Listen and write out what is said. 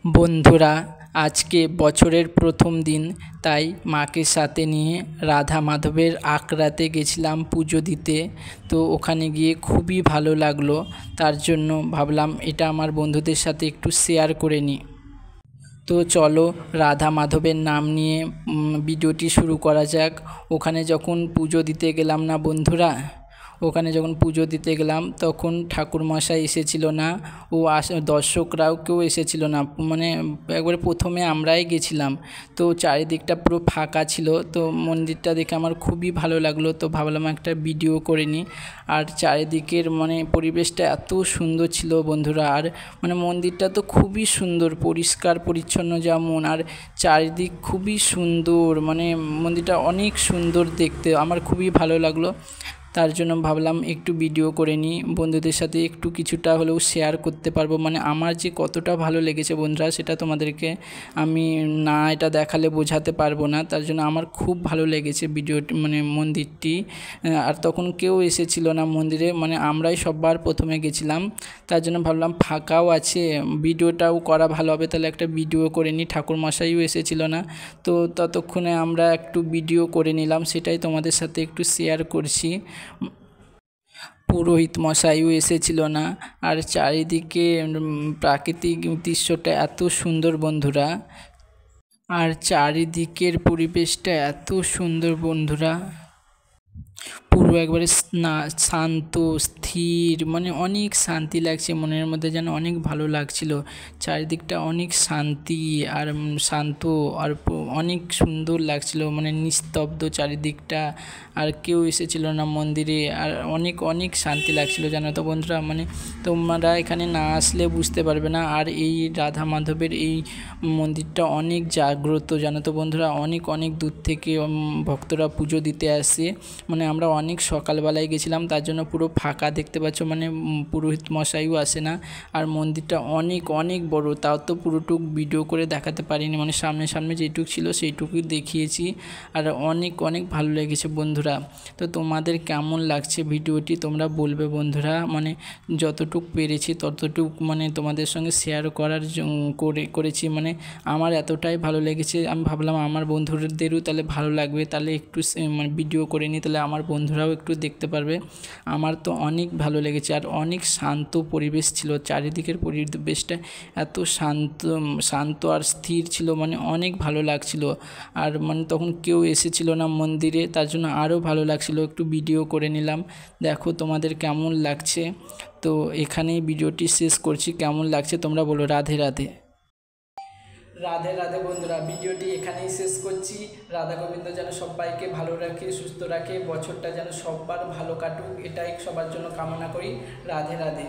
বন্ধুরা, আজকে বছরের প্রথম দিন, তাই মাকে সাথে নিয়ে রাধা মাধবের আখড়াতে গেছিলাম পুজো দিতে। তো ওখানে গিয়ে খুবই ভালো লাগলো, তার জন্য ভাবলাম এটা আমার বন্ধুদের সাথে একটু শেয়ার করে নিই। তো চলো রাধা মাধবের নাম নিয়ে ভিডিওটি শুরু করা যাক। ওখানে যখন পুজো দিতে গেলাম না বন্ধুরা, ওখানে যখন পুজো দিতে গেলাম তখন ঠাকুরমশাই এসেছিল না, ও দর্শকরাও কেউ এসেছিল না, মানে একবারে প্রথমে আমরাই গেছিলাম। তো চারিদিকটা পুরো ফাঁকা ছিল, তো মন্দিরটা দেখে আমার খুবই ভালো লাগলো। তো ভাবলাম একটা ভিডিও করে নিই। আর চারিদিকের পরিবেশটা এত সুন্দর ছিল বন্ধুরা, আর মন্দিরটা তো খুবই সুন্দর, পরিষ্কার পরিচ্ছন্ন যেমন, আর চারিদিক খুবই সুন্দর, মন্দিরটা অনেক সুন্দর দেখতে, আমার খুবই ভালো লাগলো। তার জন্য ভাবলাম একটু ভিডিও করে নিই, বন্ধুদের সাথে একটু কিছুটা হলেও শেয়ার করতে পারবো। আমার যে কতটা ভালো লেগেছে বন্ধুরা, সেটা তোমাদেরকে আমি না এটা দেখালে বোঝাতে পারবো না। তার জন্য আমার খুব ভালো লেগেছে ভিডিওটি, মন্দিরটি। আর তখন কেউ এসেছিল না মন্দিরে, আমরাই সবার প্রথমে গেছিলাম। তার জন্য ভাবলাম ফাঁকাও আছে, ভিডিওটাও করা ভালো হবে, তাহলে একটা ভিডিও করে নিই। ঠাকুরমশাইও এসেছিল না, তো ততক্ষণে আমরা একটু ভিডিও করে নিলাম, সেটাই তোমাদের সাথে একটু শেয়ার করছি। পুরোহিত মশাইও এসেছিল না, আর চারিদিকে প্রাকৃতিক দৃশ্যটা এত সুন্দর বন্ধুরা, আর চারিদিকের পরিবেশটা এত সুন্দর বন্ধুরা, পুরো একবারে শান্ত স্থির, অনেক শান্তি লাগছে মনের মধ্যে, যেন অনেক ভালো লাগছিল। চারিদিকটা অনেক শান্তি আর শান্ত, আর অনেক সুন্দর লাগছিল, নিস্তব্ধ চারিদিকটা, আর কেউ এসেছিল না মন্দিরে, আর অনেক অনেক শান্তি লাগছিল জানো তো বন্ধুরা। তোমরা এখানে না আসলে বুঝতে পারবে না। আর এই রাধা মাধবের এই মন্দিরটা অনেক জাগ্রত জানো তো বন্ধুরা, অনেক অনেক দূর থেকে ভক্তরা পুজো দিতে আসে। আমরা অনেক সকালবেলায় গেছিলাম, তার জন্য পুরো ফাঁকা দেখতে পাচ্ছ, পুরোহিত মশাইও আসে না। আর মন্দিরটা অনেক অনেক বড়, তাও তো পুরোটুক ভিডিও করে দেখাতে পারিনি, সামনে সামনে যেটুকু ছিল সেইটুকুই দেখিয়েছি। আর অনেক অনেক ভালো লেগেছে বন্ধুরা। তো তোমাদের কেমন লাগছে ভিডিওটি তোমরা বলবে বন্ধুরা, যতটুক পেরেছি ততটুক তোমাদের সঙ্গে শেয়ার করেছি। আমার এতটাই ভালো লেগেছে, আমি ভাবলাম আমার বন্ধুদেরও তাহলে ভালো লাগবে, তাহলে একটু ভিডিও করে নিই, তাহলে আমার বন্ধুরাও একটু দেখতে পারবে। আমার তো অনেক ভালো লেগেছে, আর অনেক শান্ত পরিবেশ ছিল, চারিদিকের পরিবেশটা এত শান্ত আর স্থির ছিল, অনেক ভালো লাগছিল। আর তখন কেউ এসেছিল না মন্দিরে, তার জন্য আরও ভালো লাগছিল। একটু ভিডিও করে নিলাম, দেখো তোমাদের কেমন লাগছে। তো এখানেই ভিডিওটি শেষ করছি, কেমন লাগছে তোমরা বলো। রাধে রাধে। রাধে রাধে বন্ধুরা, ভিডিওটি এখানেই শেষ করছি। রাধা গোবিন্দ যেন সবাইকে ভালো রাখে, সুস্থ রাখে, বছরটা যেন সবার ভালো কাটুক, এটাই সবার জন্য কামনা করি। রাধে রাধে।